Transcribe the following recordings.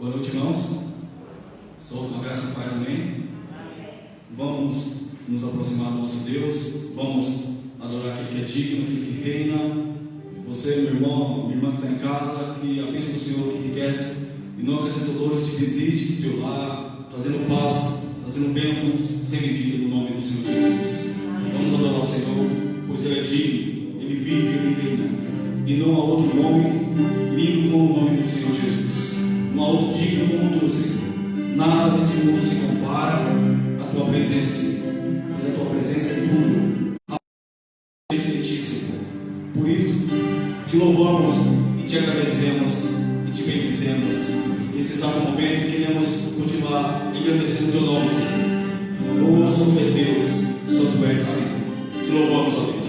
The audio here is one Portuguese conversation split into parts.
Boa noite, irmãos. Sou com a graça e paz, amém? Vamos nos aproximar do nosso Deus. Vamos adorar aquele que é digno, aquele que reina. Você, meu irmão, minha irmã que está em casa, que a bênção do Senhor que enriquece e não acrescenta dores te visite no teu lar, trazendo paz, trazendo bênçãos sem medida no nome do Senhor Jesus. Vamos adorar o Senhor, pois Ele é digno, Ele vive, Ele reina. E não há outro nome lindo como o nome do Senhor Jesus. Não há outro digno como o teu Senhor. Nada nesse mundo se compara à tua presença, Senhor, pois a tua presença é tudo. A gente de ti, Senhor. Por isso, te louvamos e te agradecemos e te bendizemos. Nesse exato momento, queremos continuar agradecendo o teu nome, Senhor. Oh, só tu és Deus, só tu és o Senhor. Te louvamos, ó Deus.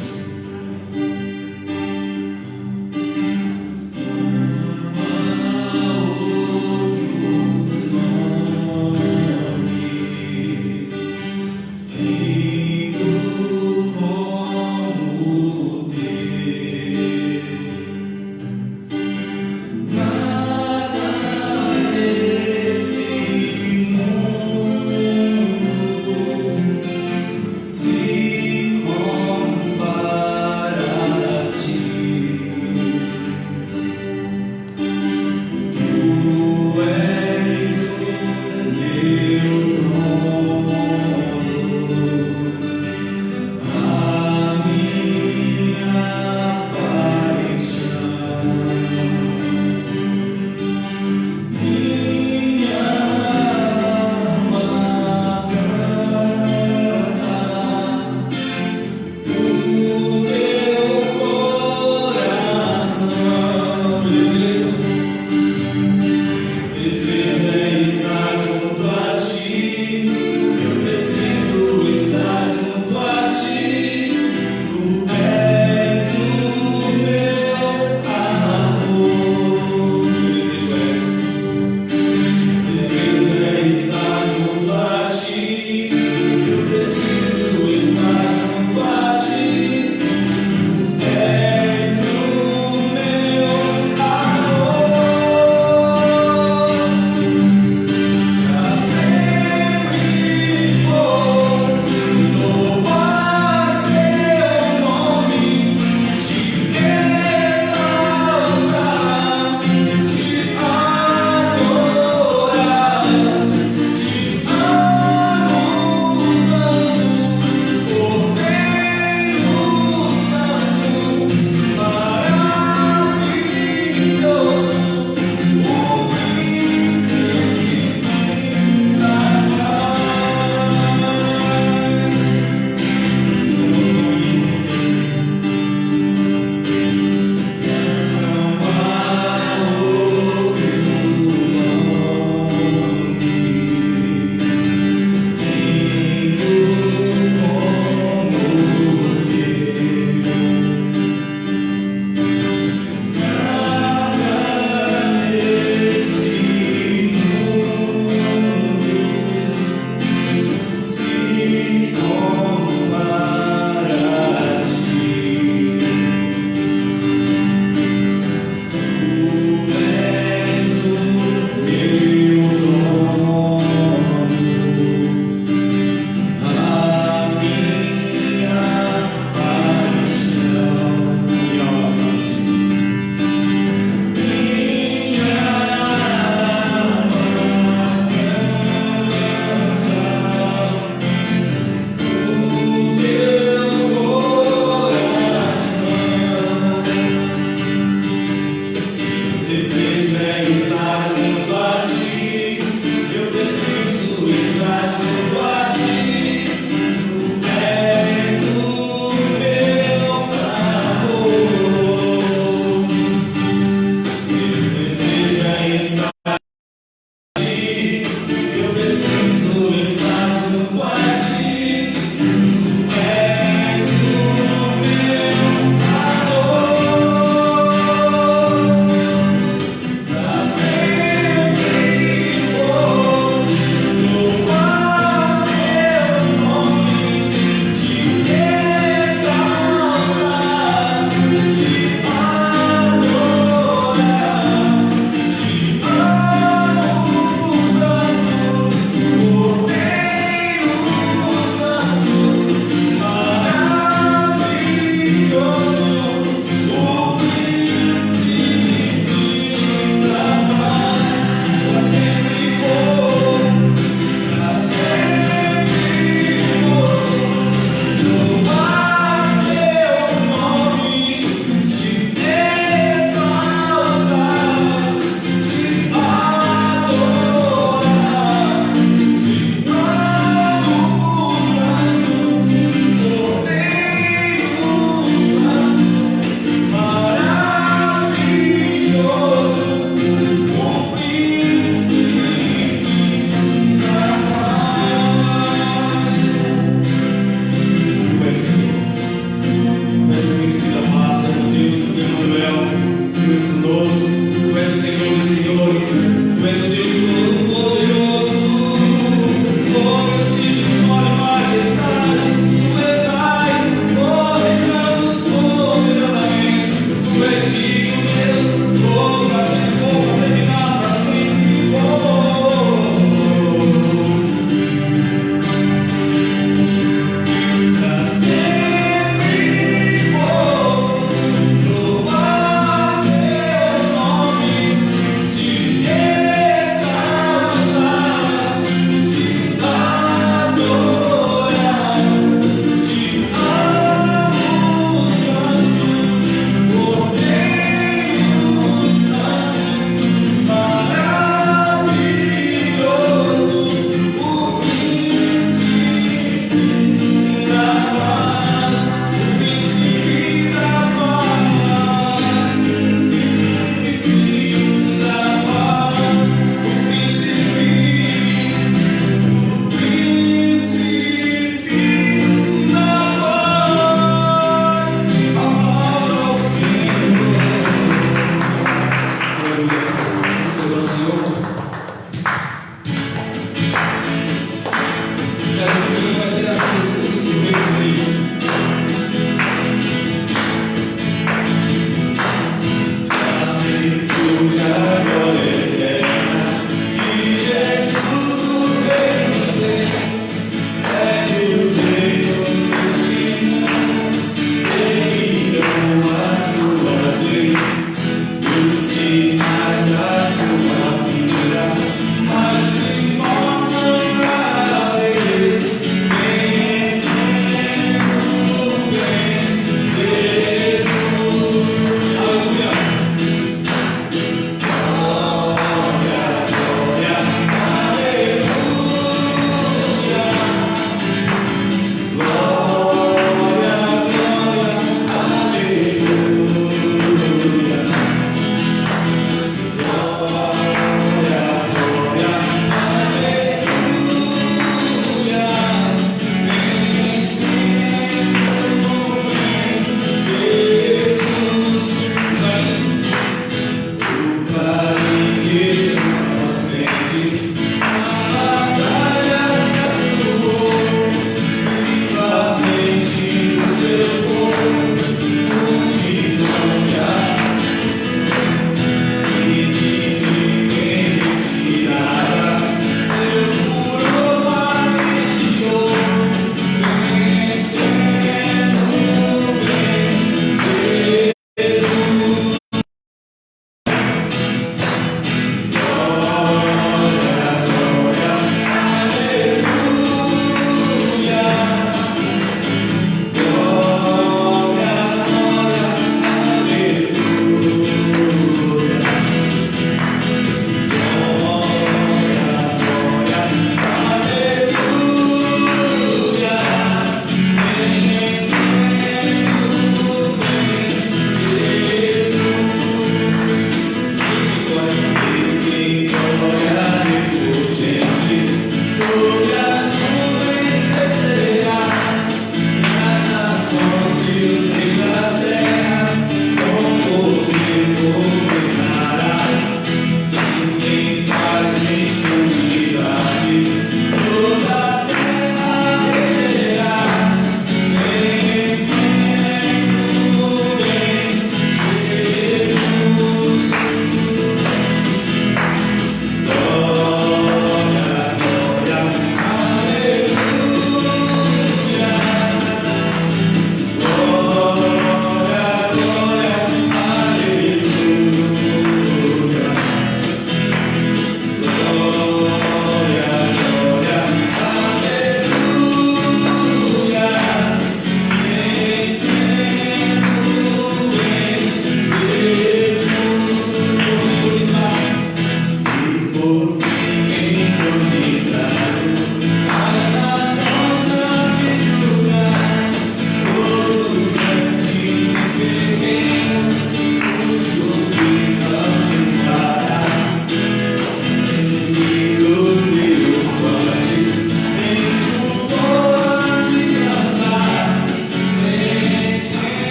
Se Majestoso, Tu és o Senhor dos Senhores, Tu és o Deus Todo-Poderoso. Oh, Deus, filho de glória e majestade, Tu estás governando soberanamente. Tu és digno, Deus, oh, para sempre, oh, para terminar para sempre. Para sempre, louvar Teu nome.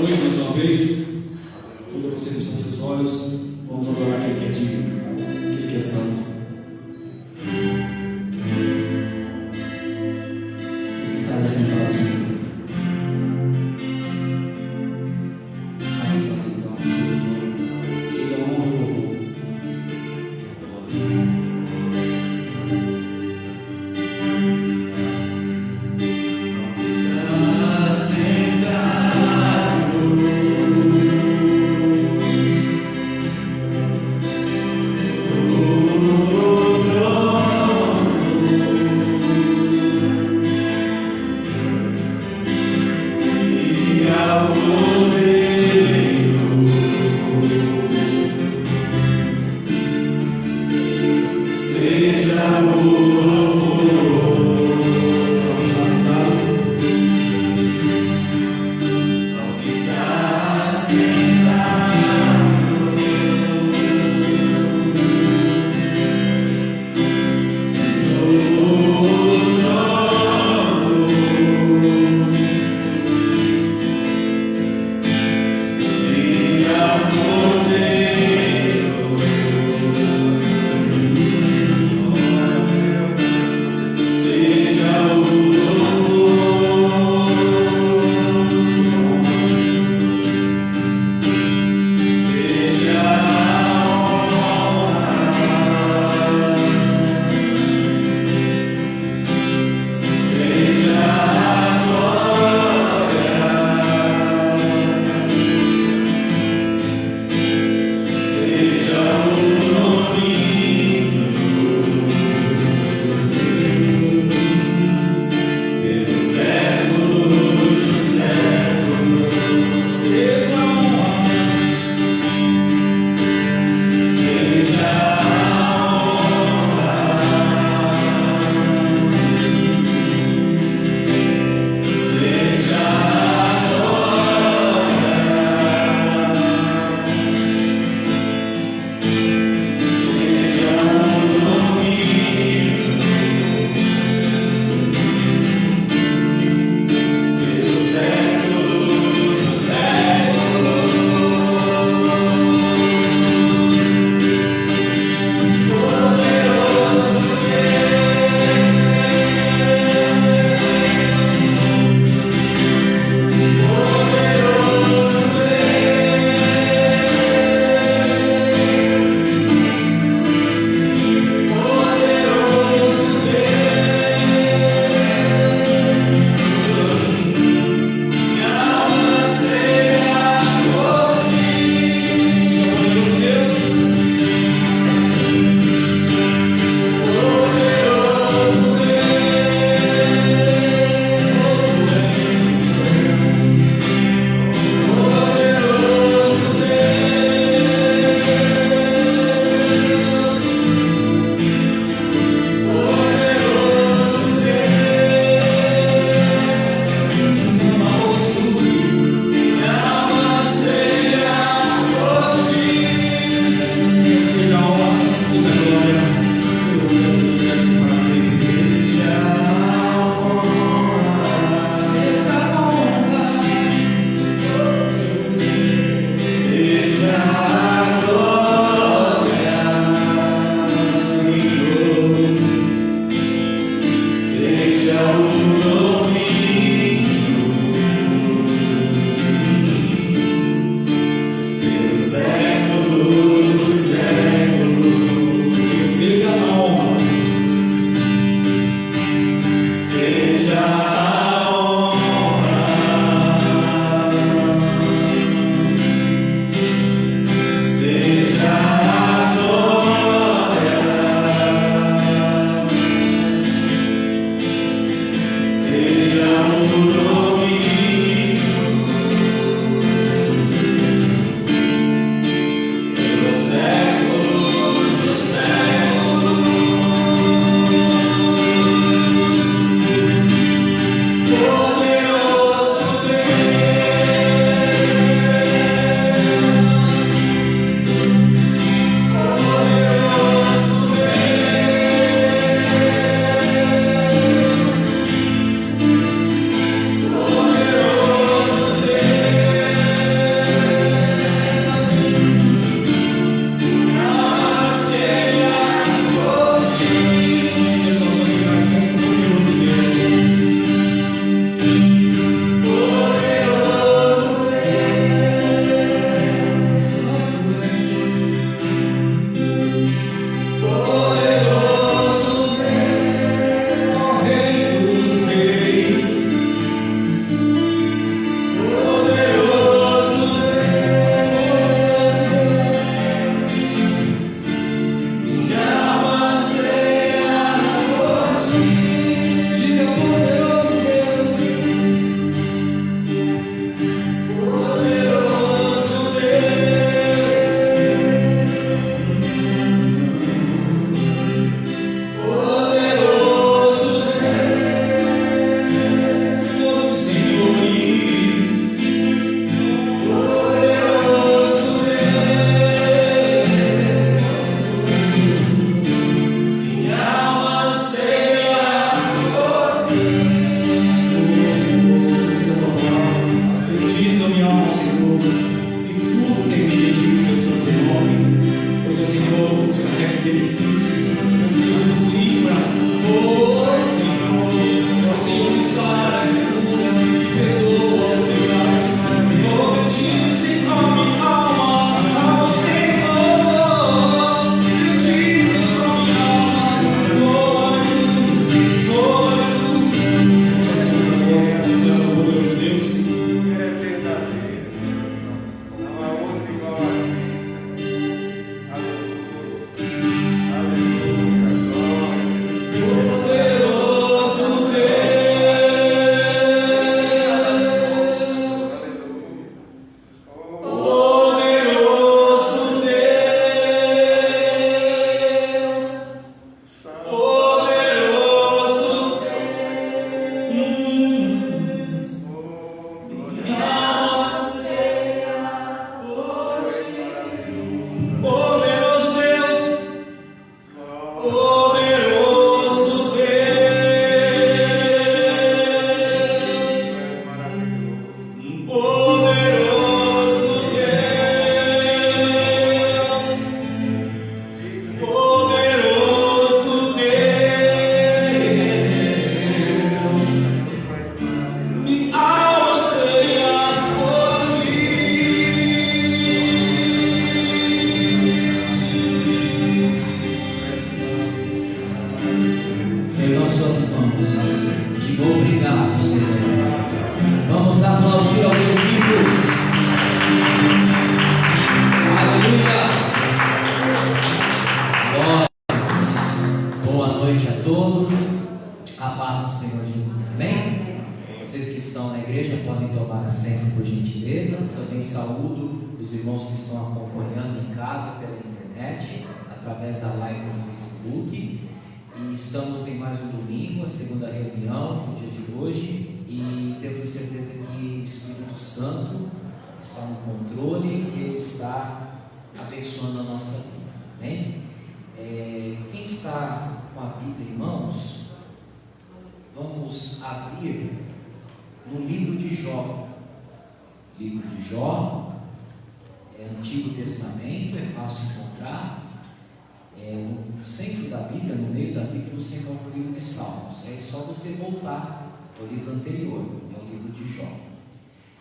noite mais uma vez. Feche você com os seus olhos. Vamos adorar aquele que é digno, aquele que é santo. Os que estão sentados, Senhor. Aí está sentado, Senhor. Seja a honra e o louvor. Oh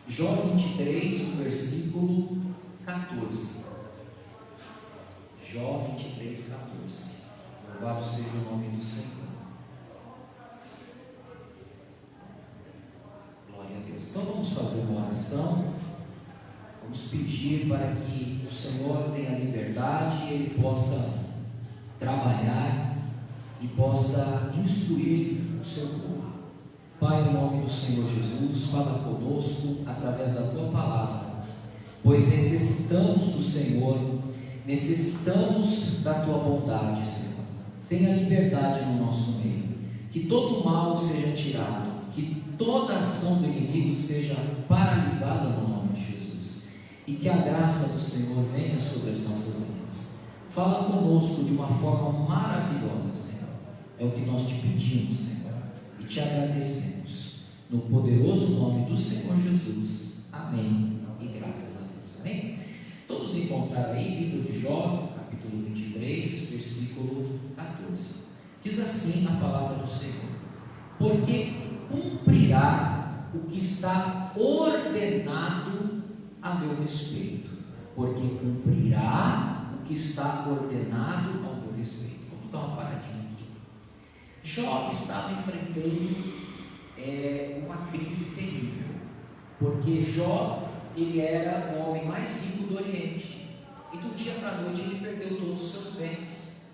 Jó 23, o versículo 14. Jó 23, 14. Louvado seja o nome do Senhor. Glória a Deus. Então vamos fazer uma oração. Vamos pedir para que o Senhor tenha liberdade e Ele possa trabalhar e possa instruir o seu povo. Pai, em nome do Senhor Jesus, fala conosco através da Tua palavra, pois necessitamos do Senhor, necessitamos da Tua bondade, Senhor. Tenha liberdade no nosso meio, que todo mal seja tirado, que toda ação do inimigo seja paralisada no nome de Jesus, e que a graça do Senhor venha sobre as nossas vidas. Fala conosco de uma forma maravilhosa, Senhor. É o que nós te pedimos, Senhor, e te agradecemos. No poderoso nome do Senhor Jesus. Amém. E graças a Deus. Amém? Todos encontraram aí, livro de Jó, capítulo 23, versículo 14. Diz assim a palavra do Senhor: porque cumprirá o que está ordenado a meu respeito. Porque cumprirá o que está ordenado ao meu respeito. Vamos dar uma paradinha aqui. Jó estava enfrentando uma crise terrível, porque Jó, ele era o homem mais rico do Oriente, e do dia para a noite ele perdeu todos os seus bens.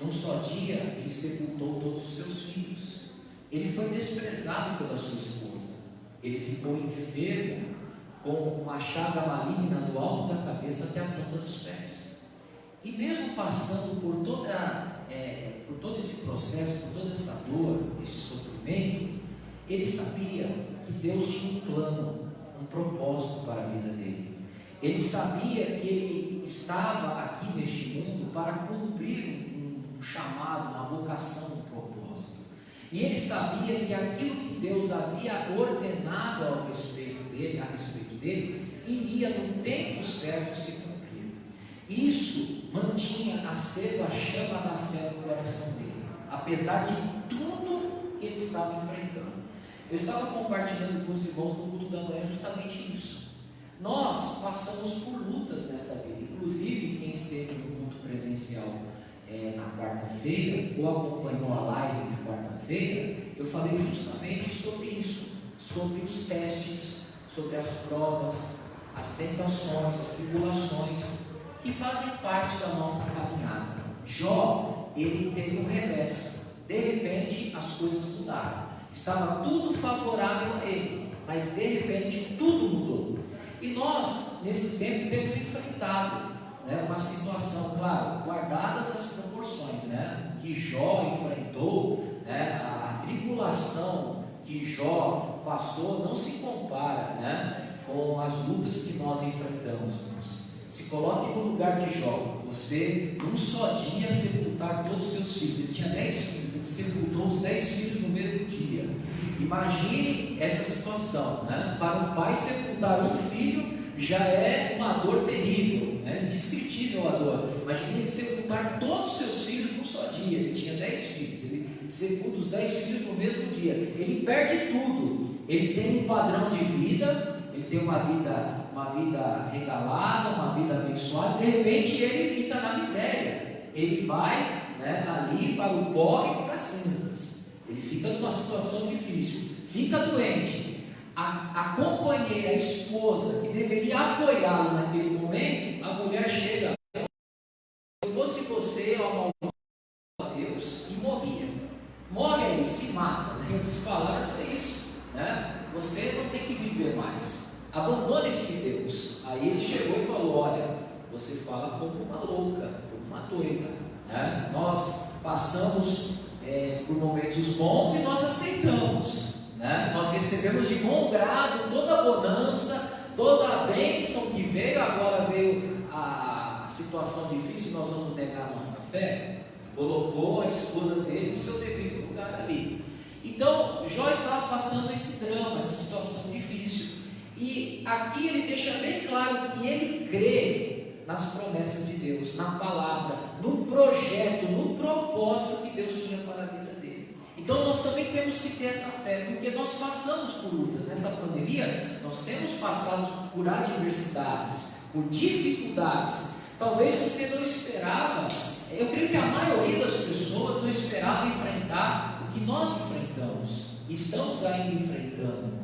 Num só dia ele sepultou todos os seus filhos, ele foi desprezado pela sua esposa, ele ficou enfermo com uma chaga maligna do alto da cabeça até a planta dos pés. E mesmo passando por todo esse processo, por toda essa dor, esse sofrimento, ele sabia que Deus tinha um plano, um propósito para a vida dele. Ele sabia que ele estava aqui neste mundo para cumprir um chamado, uma vocação, um propósito. E ele sabia que aquilo que Deus havia ordenado a respeito dele, iria no tempo certo se cumprir. Isso mantinha acesa a chama da fé no coração dele, apesar de tudo que ele estava enfrentando. Eu estava compartilhando com os irmãos no culto da manhã justamente isso. Nós passamos por lutas nesta vida, inclusive quem esteve no culto presencial na quarta-feira, ou acompanhou a live de quarta-feira, eu falei justamente sobre isso, sobre os testes, sobre as provas, as tentações, as tribulações, que fazem parte da nossa caminhada. Jó, ele teve um revés, de repente as coisas mudaram. Estava tudo favorável a ele, mas de repente tudo mudou. E nós, nesse tempo, temos enfrentado uma situação, claro, guardadas as proporções, que Jó enfrentou, a tribulação que Jó passou não se compara com as lutas que nós enfrentamos. Se coloque no lugar de Jó. Você, num só dia, sepultar todos os seus filhos. Ele tinha 10 filhos, ele sepultou os 10 filhos no mesmo dia. Imagine essa situação, né? Para um pai sepultar um filho já é uma dor terrível, né? Indescritível a dor. Imagine ele sepultar todos os seus filhos num só dia. Ele tinha 10 filhos, ele sepulta os 10 filhos no mesmo dia. Ele perde tudo. Ele tem um padrão de vida, ele tem uma vida regalada, uma vida abençoada. De repente ele fica na miséria. Ele vai, né, ali para o pó e para as cinzas. Ele fica numa situação difícil, fica doente. A companheira, a esposa, que deveria apoiá-lo naquele momento, a mulher chega: se fosse você, eu amaldiçoava a Deus e morria. Morre aí, se mata. Em outras palavras, é isso, né? Você não tem que viver mais. Abandone esse Deus. Aí ele chegou e falou: olha, você fala como uma louca, como uma doida, né? Nós passamos por momentos bons e nós aceitamos, né? Nós recebemos de bom grado toda a bonança, toda a bênção que veio. Agora veio a situação difícil, nós vamos negar a nossa fé. Colocou a esposa dele no seu devido lugar ali. Então Jó estava passando esse drama, essa situação difícil, e aqui ele deixa bem claro que ele crê nas promessas de Deus, na palavra, no projeto, no propósito que Deus tinha para a vida dele. Então nós também temos que ter essa fé, porque nós passamos por lutas. Nessa pandemia, nós temos passado por adversidades, por dificuldades. Talvez você não esperava, eu creio que a maioria das pessoas não esperava enfrentar o que nós enfrentamos, e estamos ainda enfrentando.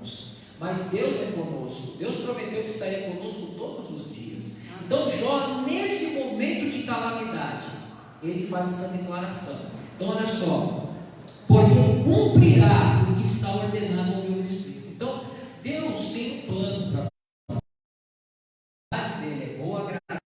Mas Deus é conosco. Deus prometeu que estaria conosco todos os dias. Então Jó, nesse momento de calamidade, ele faz essa declaração. Então olha só: porque cumprirá o que está ordenado ao meu espírito. Então Deus tem um plano para a vontade dele, é boa, agradável.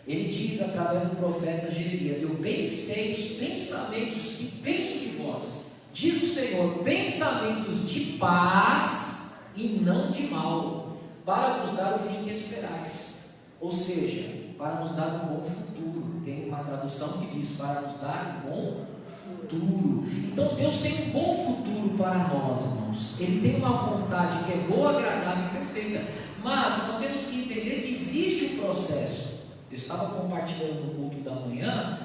Ele diz através do profeta Jeremias: eu bem sei os pensamentos que penso de vós, diz o Senhor, pensamentos de paz e não de mal, para vos dar o fim que esperais. Ou seja, para nos dar um bom futuro. Tem uma tradução que diz: para nos dar um bom futuro. Então Deus tem um bom futuro para nós, irmãos. Ele tem uma vontade que é boa, agradável e perfeita. Mas nós temos que entender que existe um processo. Eu estava compartilhando no culto da manhã,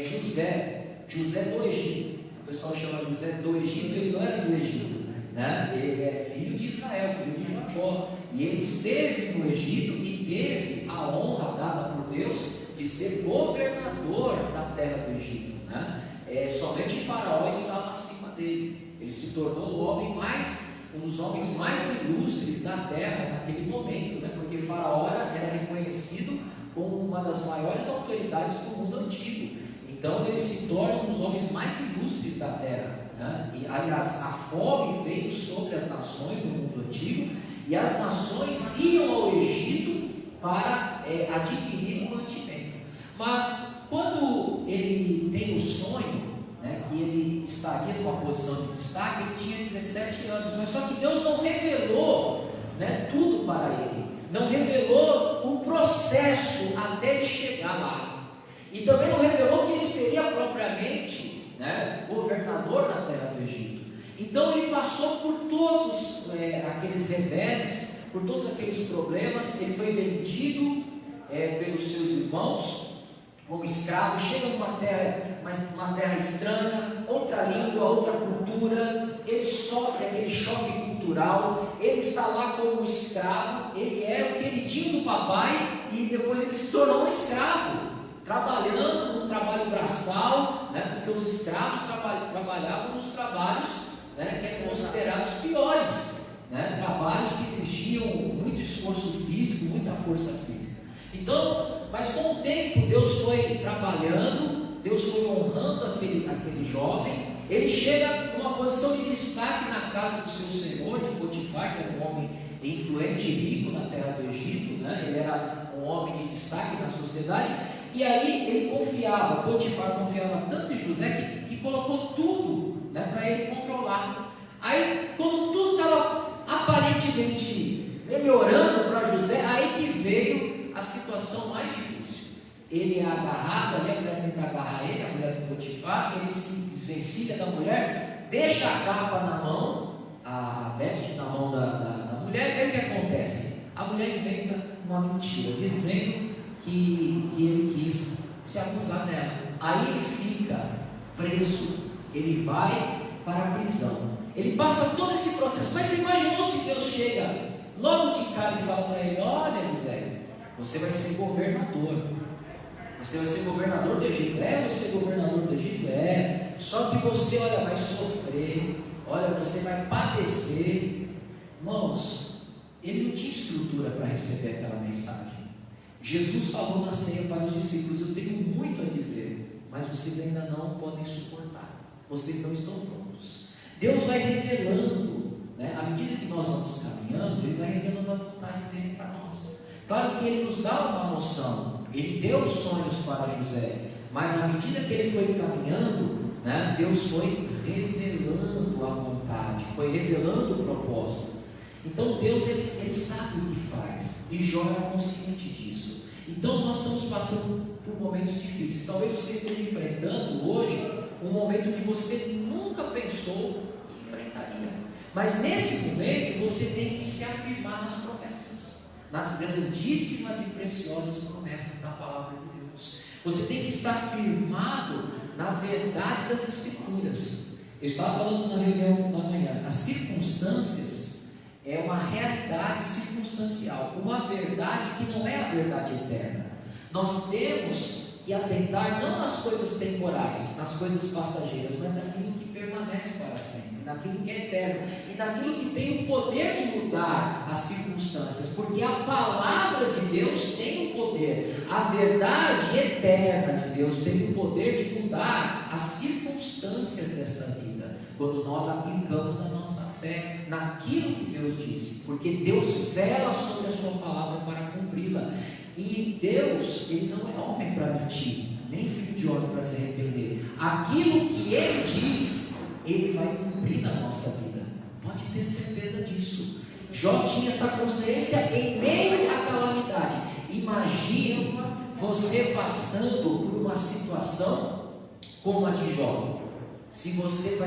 José do Egito. O pessoal chama José do Egito, ele não era do Egito, né? Ele é filho de Israel, filho de Jacó. E ele esteve no Egito e teve a honra dada por Deus de ser governador da terra do Egito, né? Somente Faraó estava acima dele. Ele se tornou um dos homens mais ilustres da terra naquele momento, né? Porque Faraó era reconhecido como uma das maiores autoridades do mundo antigo. Então ele se torna um dos homens mais ilustres da terra, né? E aliás, a fome veio sobre as nações do mundo antigo, e as nações iam ao Egito para adquirir o mantimento. Mas quando ele tem o sonho, né, que ele estaria numa posição de destaque, ele tinha 17 anos, mas só que Deus não revelou, né, tudo para ele, não revelou o processo até ele chegar lá, e também não revelou que ele seria propriamente, né, governador da terra do Egito. Então ele passou por todos aqueles reveses, por todos aqueles problemas. Ele foi vendido pelos seus irmãos como escravo, chega numa terra estranha, outra língua, outra cultura. Ele sofre aquele choque cultural, ele está lá como escravo, ele era o queridinho do papai e depois ele se tornou um escravo, trabalhando num trabalho braçal, né, porque os escravos trabalhavam nos trabalhos, né, que eram considerados piores, né, trabalhos que exigiam muito esforço físico, muita força física. Então, mas com o tempo Deus foi trabalhando, Deus foi honrando aquele jovem. Ele chega numa posição de destaque na casa do seu senhor, de Potifar, que era um homem influente e rico na terra do Egito, né? Ele era um homem de destaque na sociedade. E aí ele Potifar confiava tanto em José que colocou tudo, né, para ele controlar. Aí quando tudo estava aparentemente melhorando para José, aí que veio a situação mais difícil. Ele é agarrado ali, a mulher tenta agarrar ele, a mulher do Potifar, ele se desvencilha da mulher, deixa a capa na mão, a veste na mão da mulher, e aí o que acontece? A mulher inventa uma mentira, dizendo que ele quis se abusar dela. Aí ele fica preso, ele vai para a prisão, ele passa todo esse processo. Mas você imaginou se Deus chega logo de cara e fala para ele: olha, Eliseu, você vai ser governador. Você vai ser governador do Egito. É, você é governador do Egito? É. Só que você, olha, vai sofrer. Olha, você vai padecer. Irmãos, ele não tinha estrutura para receber aquela mensagem. Jesus falou na ceia para os discípulos: eu tenho muito a dizer, mas vocês ainda não podem suportar. Vocês não estão prontos. Deus vai revelando, né? À medida que nós vamos caminhando, Ele vai revelando a vontade dEle para nós. Claro que Ele nos dá uma noção. Ele deu sonhos para José, mas à medida que ele foi caminhando, né, Deus foi revelando a vontade, foi revelando o propósito. Então Deus ele sabe o que faz, e Jó era consciente disso. Então nós estamos passando por momentos difíceis. Talvez você esteja enfrentando hoje um momento que você nunca pensou que enfrentaria, mas nesse momento você tem que se afirmar nas promessas, nas grandíssimas e preciosas promessas da palavra de Deus. Você tem que estar firmado na verdade das Escrituras. Eu estava falando na reunião da manhã, as circunstâncias é uma realidade circunstancial, uma verdade que não é a verdade eterna. Nós temos que atentar não nas coisas temporais, nas coisas passageiras, mas naquilo que permanece para sempre, naquilo que é eterno e naquilo que tem o poder de mudar as circunstâncias, porque a palavra de Deus tem o poder, a verdade eterna de Deus tem o poder de mudar as circunstâncias desta vida, quando nós aplicamos a nossa fé naquilo que Deus disse, porque Deus vela sobre a sua palavra para cumpri-la. E Deus, Ele não é homem para mentir, nem filho de homem para se arrepender. Aquilo que Ele diz, Ele vai cumprir na nossa vida. Pode ter certeza disso. Jó tinha essa consciência em meio à calamidade. Imagine você passando por uma situação como a de Jó. Se você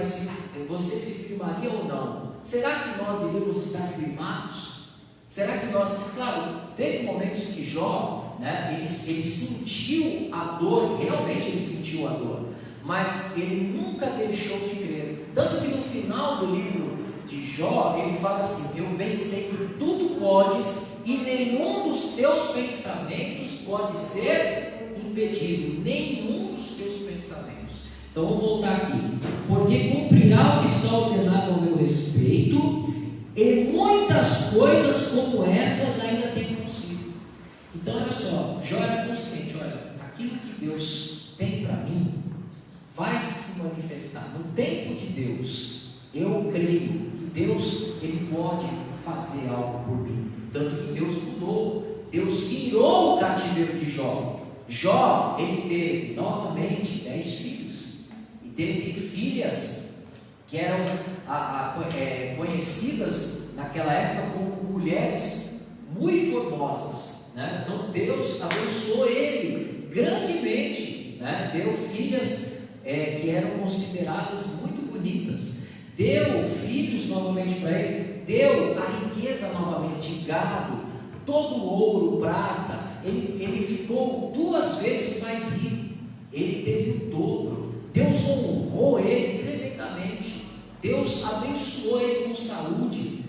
se firmaria ou não? Será que nós iríamos estar firmados? Será que nós, claro, teve momentos que Jó, né, ele sentiu a dor, realmente ele sentiu a dor, mas ele nunca deixou de crer. Tanto que no final do livro de Jó, ele fala assim: eu bem sei que tudo podes e nenhum dos teus pensamentos pode ser impedido, nenhum dos teus pensamentos. Então vamos voltar aqui. Porque cumprirá o que está ordenado ao meu respeito, e muitas coisas como estas ainda tem consigo. Então olha só, Jó era consciente: olha, aquilo que Deus tem para mim vai se manifestar no tempo de Deus. Eu creio que Deus, Ele pode fazer algo por mim. Tanto que Deus mudou, Deus tirou o cativeiro de Jó. Jó, ele teve novamente 10 filhos, e teve filhas que eram conhecidas naquela época como mulheres muito formosas, né? Então Deus abençoou ele grandemente, né? Deu filhas que eram consideradas muito bonitas, deu filhos novamente para ele, deu a riqueza novamente, gado, todo o ouro, prata. Ele ficou 2 vezes mais rico, ele teve o dobro. Deus honrou ele tremendamente, Deus abençoou ele com saúde.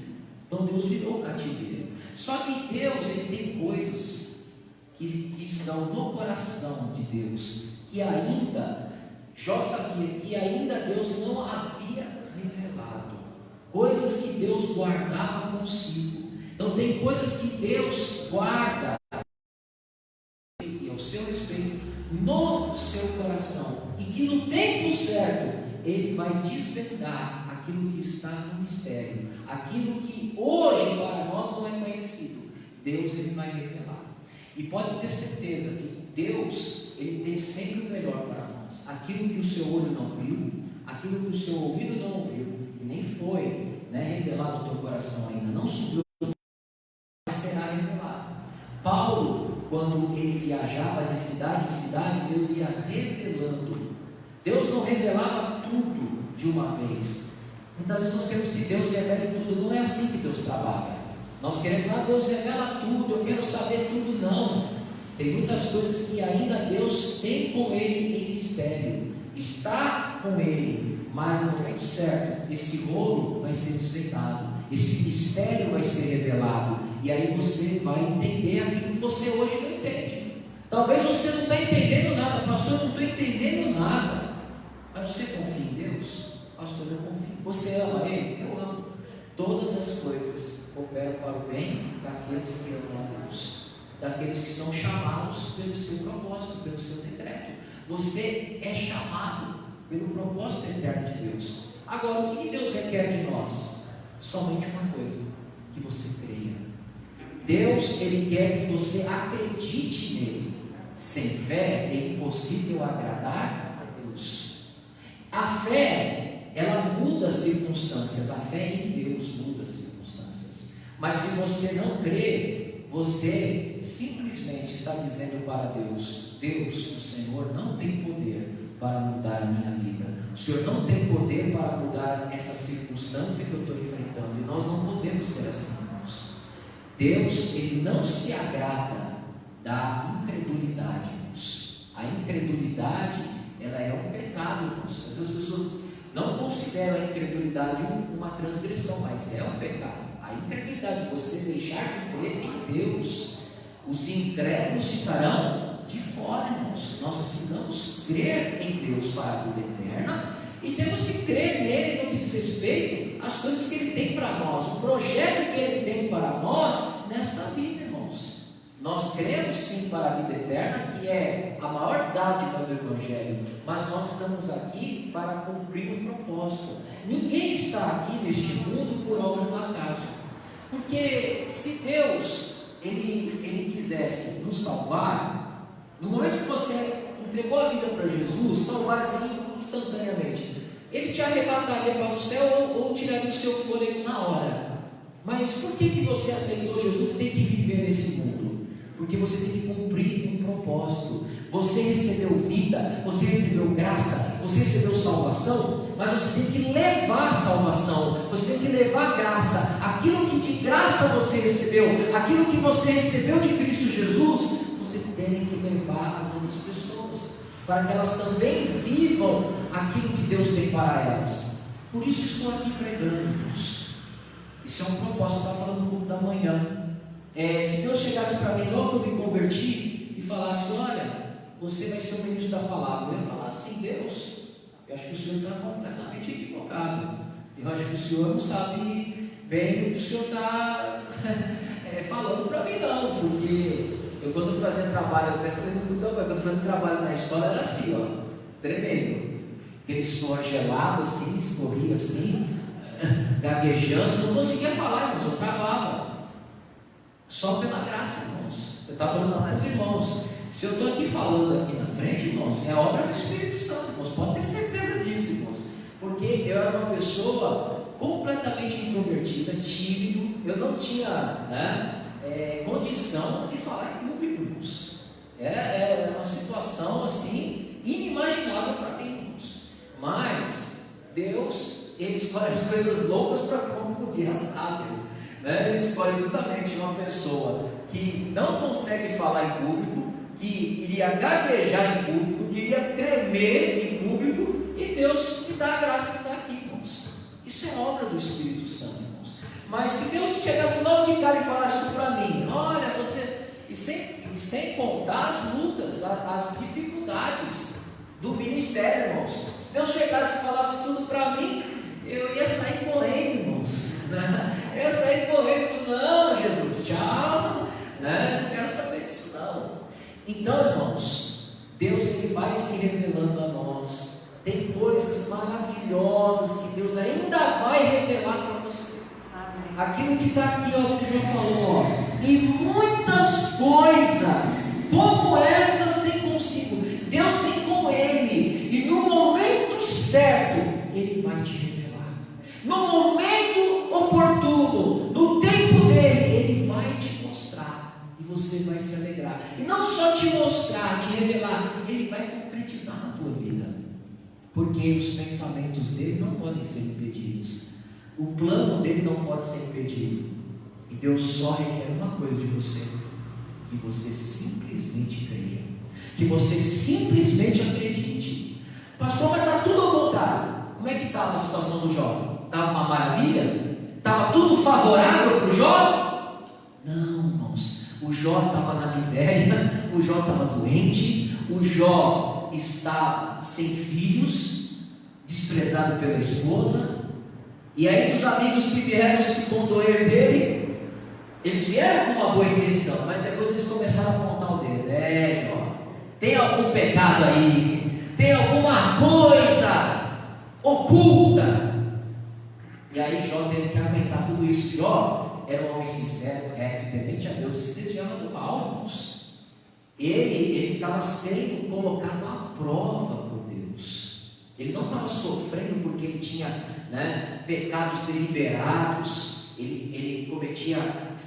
Então Deus virou cativeiro. Só que Deus, Ele tem coisas que estão no coração de Deus, que ainda Jó sabia que ainda Deus não havia revelado, coisas que Deus guardava consigo. Então tem coisas que Deus guarda e ao seu respeito no seu coração, e que no tempo certo Ele vai desvendar aquilo que está no mistério, aquilo que hoje para nós não é conhecido. Deus, Ele vai revelar. E pode ter certeza que Deus, Ele tem sempre o melhor para nós. Aquilo que o seu olho não viu, aquilo que o seu ouvido não ouviu, e nem foi, né, revelado no teu coração ainda, não subiu, será revelado. Paulo, quando ele viajava de cidade em cidade, Deus ia revelando. Deus não revelava tudo de uma vez. Muitas vezes nós queremos que Deus revele tudo. Não é assim que Deus trabalha. Nós queremos, Deus revela tudo, eu quero saber tudo. Não. Tem muitas coisas que ainda Deus tem com ele em mistério. Está com ele, mas no momento certo, esse rolo vai ser desvendado, esse mistério vai ser revelado, e aí você vai entender aquilo que você hoje não entende. Talvez você não está entendendo nada, pastor, eu não estou entendendo nada, mas você confia em Deus? Pastor, eu confio. Você ama Ele? Eu amo. Todas as coisas cooperam para o bem daqueles que amam a Deus, daqueles que são chamados pelo seu propósito, pelo seu decreto. Você é chamado pelo propósito eterno de Deus. Agora, o que Deus requer de nós? Somente uma coisa: que você creia. Deus, Ele quer que você acredite nele. Sem fé é impossível agradar a Deus. A fé, ela muda as circunstâncias. A fé em Deus muda as circunstâncias. Mas se você não crê, você simplesmente está dizendo para Deus: Deus, o Senhor não tem poder para mudar a minha vida. O Senhor não tem poder para mudar essa circunstância que eu estou enfrentando. E nós não podemos ser assim, irmãos. Deus, Ele não se agrada da incredulidade, irmãos. A incredulidade, ela é um pecado, irmãos. As pessoas não consideram a incredulidade uma transgressão, mas é um pecado. A incredulidade, você deixar de crer em Deus, os incrédulos ficarão de fora, irmãos. Nós precisamos crer em Deus para a vida eterna e temos que crer nele no que diz respeito às coisas que Ele tem para nós, o projeto que Ele tem para nós nesta vida, irmãos. Nós cremos sim para a vida eterna, que é a maior dádiva do Evangelho, mas nós estamos aqui para cumprir um propósito. Ninguém está aqui neste mundo por obra do acaso, porque se Deus ele quisesse nos salvar, no momento que você entregou a vida para Jesus, salvar assim instantaneamente, Ele te arrebataria para o céu ou tiraria o seu fôlego na hora. Mas por que você aceitou Jesus e tem que viver nesse mundo? Porque você tem que cumprir um propósito. Você recebeu vida, você recebeu graça, você recebeu salvação, mas você tem que levar a salvação, você tem que levar a graça, aquilo que de graça você recebeu, aquilo que você recebeu de Cristo Jesus, você tem que levar às outras pessoas, para que elas também vivam aquilo que Deus tem para elas. Por isso estou aqui pregando, irmãos. Isso é um propósito, eu estava falando no culto da manhã. Se Deus chegasse para mim logo que eu me converti e falasse: olha, você vai ser o ministro da palavra, eu ia falar assim: Deus, eu acho que o Senhor está completamente equivocado. Eu acho que o Senhor não sabe bem o que o Senhor está falando para mim, não. Porque eu, quando fazia trabalho, eu até falei no culto, quando fazia trabalho na escola, era assim, ó, tremendo. Aquele suor gelado assim, escorria assim, gaguejando, não conseguia falar, irmãos, eu travava. Só pela graça, irmãos. Eu estava falando para os irmãos: se eu estou aqui falando aqui na frente, irmãos, é obra do Espírito Santo, irmãos, pode ter certeza disso, irmãos, porque eu era uma pessoa completamente introvertida, tímido, eu não tinha condição de falar em público, irmãos. Era uma situação assim, inimaginável para mim, irmãos. Mas Deus, Ele escolhe as coisas loucas para confundir as sábias, né? Ele escolhe justamente uma pessoa que não consegue falar em público, que iria gaguejar em público, que iria tremer em público, e Deus te dá a graça de estar aqui, irmãos. Isso é obra do Espírito Santo, irmãos. Mas se Deus chegasse logo de cara e falasse isso para mim: olha, você... E sem contar as lutas, as dificuldades do ministério, irmãos. Se Deus chegasse e falasse tudo para mim, eu ia sair correndo, irmãos. Eu ia sair correndo e falar: não, Jesus, tchau, não quero saber disso não. Então, irmãos, Deus, Ele vai se revelando a nós. Tem coisas maravilhosas que Deus ainda vai revelar para você. Amém. Aquilo que está aqui, ó, que o João falou, ó, e muitas coisas como estas tem consigo. Deus tem com Ele, e no momento certo Ele vai te revelar. No momento oportuno, no tempo dele, Ele vai te mostrar, e você vai se alegrar. mostrar. E não só te mostrar, te revelar, Ele vai concretizar na tua vida. Porque os pensamentos dele não podem ser impedidos. O plano dele não pode ser impedido. E Deus só requer uma coisa de você: que você simplesmente creia, que você simplesmente acredite. Pastor, mas está tudo ao contrário. Como é que estava a situação do Jó? Estava uma maravilha? Estava tudo favorável para o Jó? Não, irmãos. O Jó estava na miséria, o Jó estava doente, o Jó estava sem filhos, desprezado pela esposa. E aí os amigos que vieram se condoer dele, eles vieram com uma boa intenção, mas depois eles começaram a apontar o dedo. Jó, tem algum pecado aí? Tem alguma coisa oculta? E aí Jó teve que aguentar tudo isso. Jó era um homem sincero, reto, temente a Deus, se desviava do mal, irmãos. Ele estava sendo colocado à prova por Deus. Ele não estava sofrendo porque ele tinha, pecados deliberados. Ele cometia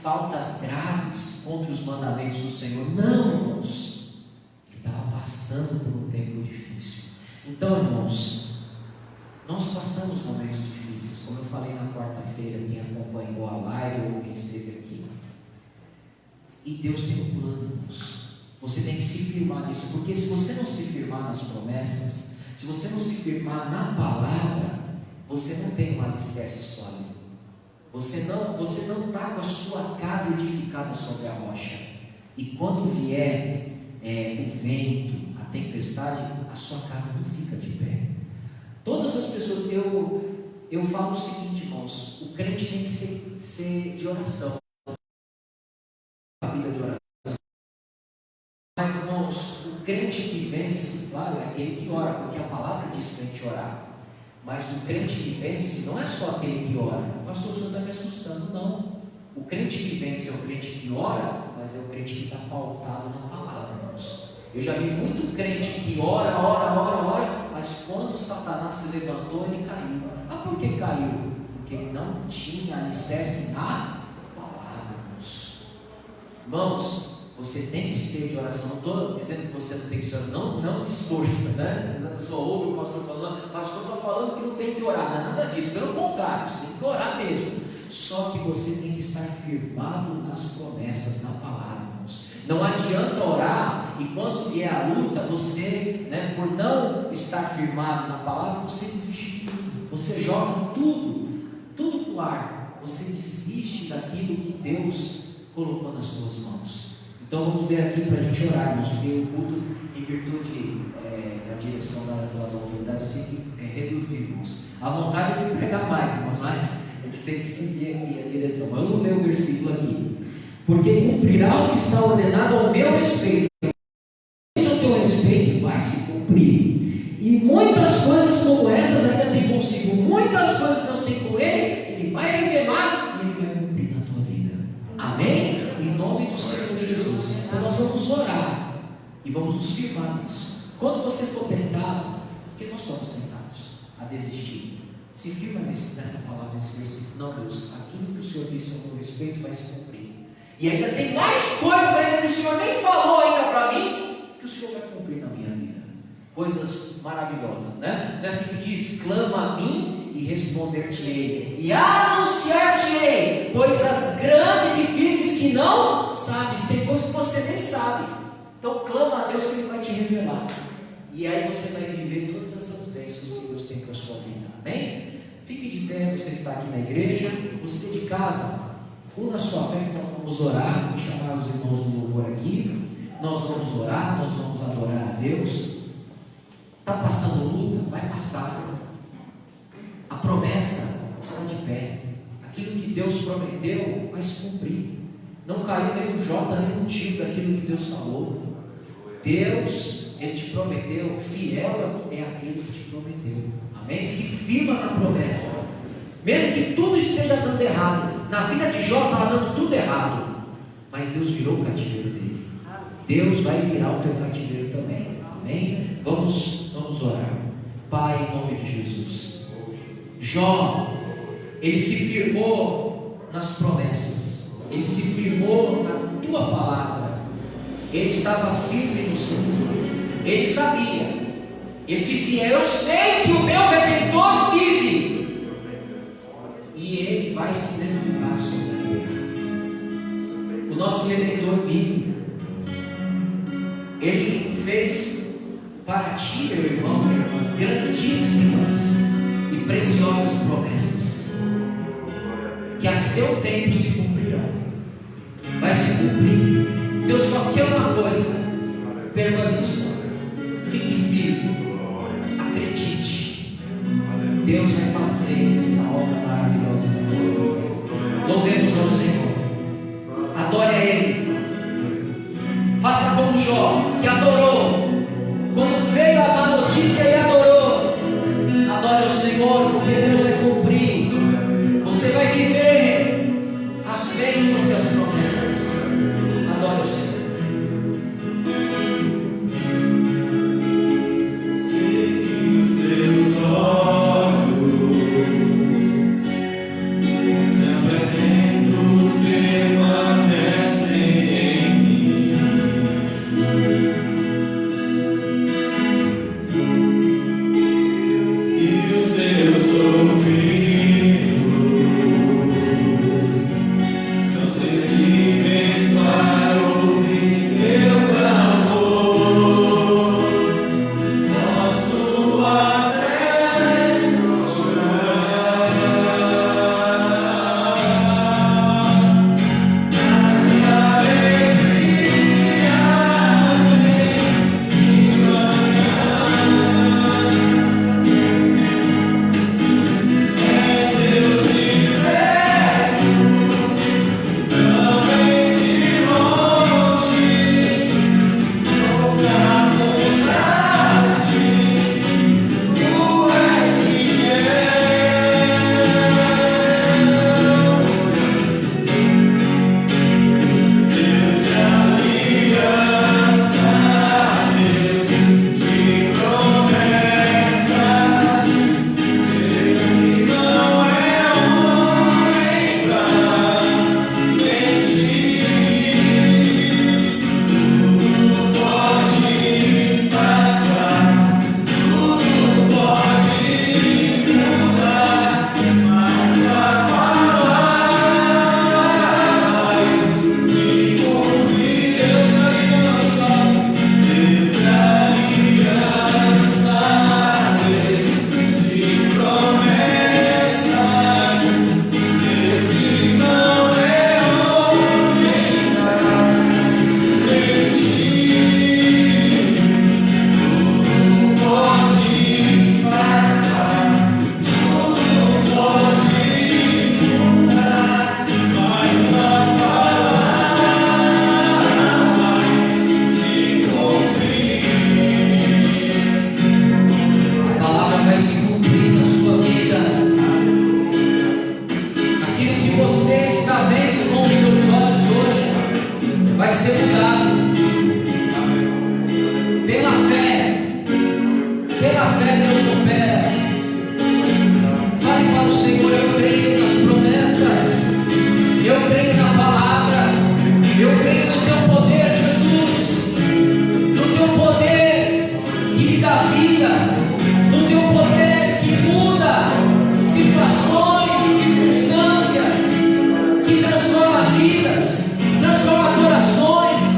faltas graves contra os mandamentos do Senhor. Não, irmãos. Ele estava passando por um tempo difícil. Então, irmãos, nós passamos momentos difíceis, como eu falei na quarta-feira, quem acompanhou a live ou quem esteve aqui. E Deus tem um plano, irmãos. Você tem que se firmar nisso, porque se você não se firmar nas promessas, se você não se firmar na palavra, você não tem um alicerce sólido. Você não está com a sua casa edificada sobre a rocha. E quando vier o vento, a tempestade, a sua casa não fica de pé. Todas as pessoas, eu falo o seguinte, irmãos: o crente tem que ser de oração. A vida de oração. Mas, irmãos, o crente que vence, claro, é aquele que ora, porque a palavra diz para a gente orar. Mas o crente que vence não é só aquele que ora. Pastor, o senhor está me assustando. Não. O crente que vence é o crente que ora, mas é o crente que está pautado na palavra, irmãos. Eu já vi muito crente que ora, mas quando Satanás se levantou, ele caiu. Ah, por que caiu? Porque ele não tinha alicerce na palavra, irmãos. Irmãos, você tem que ser de oração. Não estou dizendo que você não tem que ser, não distorça, A pessoa ouve o pastor falando, pastor está falando que não tem que orar. Não é nada disso, pelo contrário, você tem que orar mesmo. Só que você tem que estar firmado nas promessas, na palavra, irmãos. Não adianta orar e quando vier a luta, você, por não estar firmado na palavra, você desiste de tudo. Você joga tudo para o ar. Você desiste daquilo que Deus colocou nas suas mãos. Então vamos ver aqui para a gente orar, irmãos, porque o culto, em virtude da direção das autoridades, tem que reduzirmos. A vontade de pregar mais, irmãos, mas a gente tem que seguir aqui a direção. Vamos ler o versículo aqui. Porque cumprirá o que está ordenado ao meu respeito. Isso ao teu respeito vai se cumprir. E muitas coisas como essas ainda tem consigo. Muitas coisas que nós temos com Ele vai revelar e Ele vai cumprir na tua vida. Amém? Em nome do Senhor Jesus. Então nós vamos orar e vamos nos firmar nisso. Quando você for tentado, porque nós somos tentados a desistir, se firma nessa palavra, nesse versículo. Não, Deus, aquilo que o Senhor disse ao meu respeito vai se cumprir. E ainda tem mais coisas ainda que o Senhor nem falou ainda para mim, que o Senhor vai cumprir na minha vida. Coisas maravilhosas, Não é assim que diz: clama a mim e responder-te-ei, e anunciar-te-ei coisas grandes e firmes que não sabes. Tem coisas que você nem sabe. Então clama a Deus que Ele vai te revelar. E aí você vai viver todas essas bênçãos que Deus tem para a sua vida. Amém? Fique de pé, você que está aqui na igreja, você de casa, una a sua fé, que nós vamos orar. Vou chamar os irmãos do louvor aqui. Nós vamos orar, nós vamos adorar a Deus. Está passando luta? Vai passar. A promessa está de pé. Aquilo que Deus prometeu vai se cumprir. Não caiu nenhum jota, nenhum tiro daquilo que Deus falou. Deus, Ele te prometeu, fiel é aquele que te prometeu. Amém? Se firma na promessa. Mesmo que tudo esteja dando errado. Na vida de Jó estava dando tudo errado, mas Deus virou o cativeiro dele. Deus vai virar o teu cativeiro também. Amém? Vamos orar. Pai, em nome de Jesus. Jó, ele se firmou nas promessas. Ele se firmou na tua palavra. ele estava firme no Senhor, ele sabia, ele dizia: eu sei que o meu Redentor vive, e ele vai se levantar sobre a terra. O nosso Redentor vive, ele fez para ti, meu irmão, minha irmã, grandíssimas e preciosas promessas, que a seu tempo se cumprirão. Vai se cumprir. Deus só quer uma coisa: permaneça, fique firme, acredite. Deus vai fazer esta obra maravilhosa. Louvemos ao Senhor, adore a Ele, faça como Jó, que adorou. Quando veio a má notícia, ele adorou. Adore ao Senhor, porque Deus vai cumprir. Você vai viver as bênçãos e as promessas. Adore ao Senhor. Sei que os teus olhos sempre atentos permanecem em mim, e os teus ouvidos estão sensíveis para ouvir meu clamor. Posso até chorar, mas a alegria vem de manhã. És Deus de perto, também de longe. Nunca mudaste, tu és fiel. Deus de aliança, Deus de promessas, Deus que não é homem pra mentir. Tudo pode passar, tudo pode mudar, mas a palavra se cumprir. Deus de alianças, Deus de aliança, Deus de promessas, Deus que não é homem pra mentir. Tudo pode passar, tudo pode mudar, mas a palavra se cumprir. A palavra vai se cumprir na sua vida. Aquilo que você está vendo com os seus olhos hoje vai ser mudado pela fé. Pela fé Deus opera. Fale para o Senhor: eu creio nas promessas, eu creio na palavra, eu creio no teu poder, Jesus, no teu poder que me dá vida, no teu poder que muda situações, circunstâncias, que transforma vidas, transforma corações.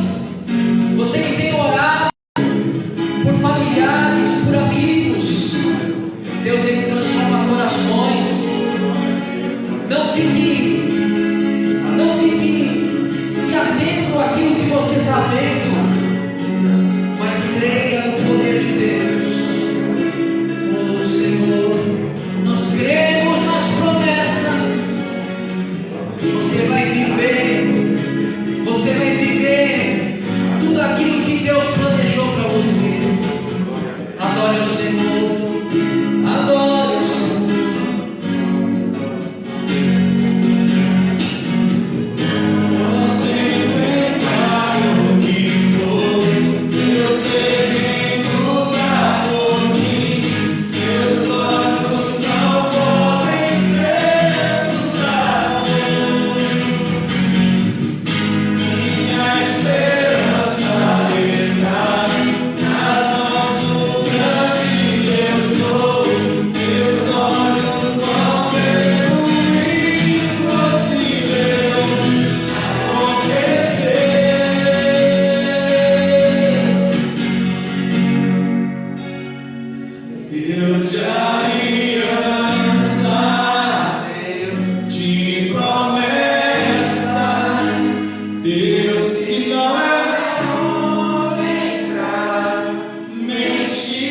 Deus que não é homem pra mentir,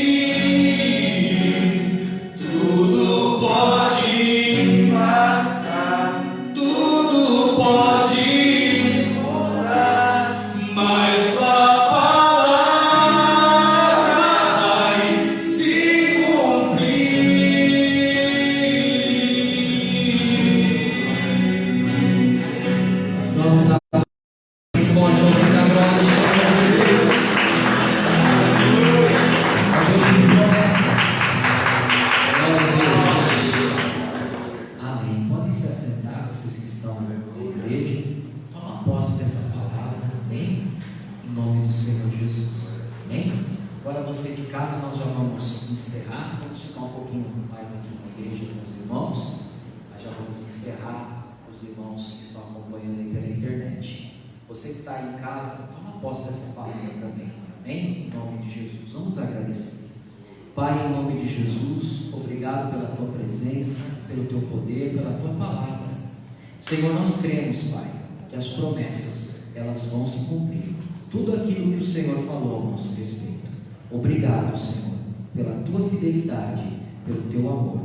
tudo pode passar, tudo pode mudar, mas a palavra vai se cumprir. Vamos a forte obrigado ao Senhor Jesus. A Deus de promessas. Glória a Deus. Amém. Podem se assentar, vocês que estão na igreja. Toma posse dessa palavra. Amém? Em nome do Senhor Jesus. Amém? Agora você de casa, nós já vamos encerrar. Vamos ficar um pouquinho mais aqui na igreja com os irmãos. Mas já vamos encerrar os irmãos que estão acompanhando aí pela internet. Você que está aí em casa, toma posse dessa palavra também. Amém? Em nome de Jesus. Vamos agradecer. Pai, em nome de Jesus, obrigado pela tua presença, pelo teu poder, pela tua palavra. Senhor, nós cremos, Pai, que as promessas, elas vão se cumprir. Tudo aquilo que o Senhor falou a nosso respeito. Obrigado, Senhor, pela tua fidelidade, pelo teu amor.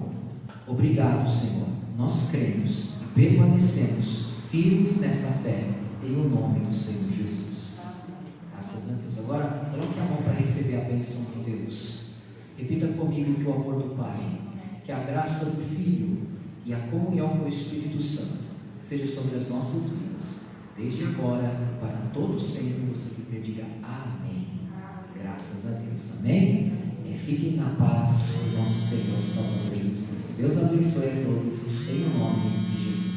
Obrigado, Senhor. Nós cremos e permanecemos firmes nesta fé, em o nome do Senhor Jesus. Graças a Deus. Agora, coloque a mão para receber a bênção de Deus. Repita comigo que o amor do Pai, que a graça do Filho e a comunhão com o Espírito Santo seja sobre as nossas vidas, desde agora para todos sempre. Você que diga amém. Graças a Deus. Amém? Fiquem na paz do nosso Senhor e Salvador Jesus Cristo. Deus abençoe a todos em nome de Jesus.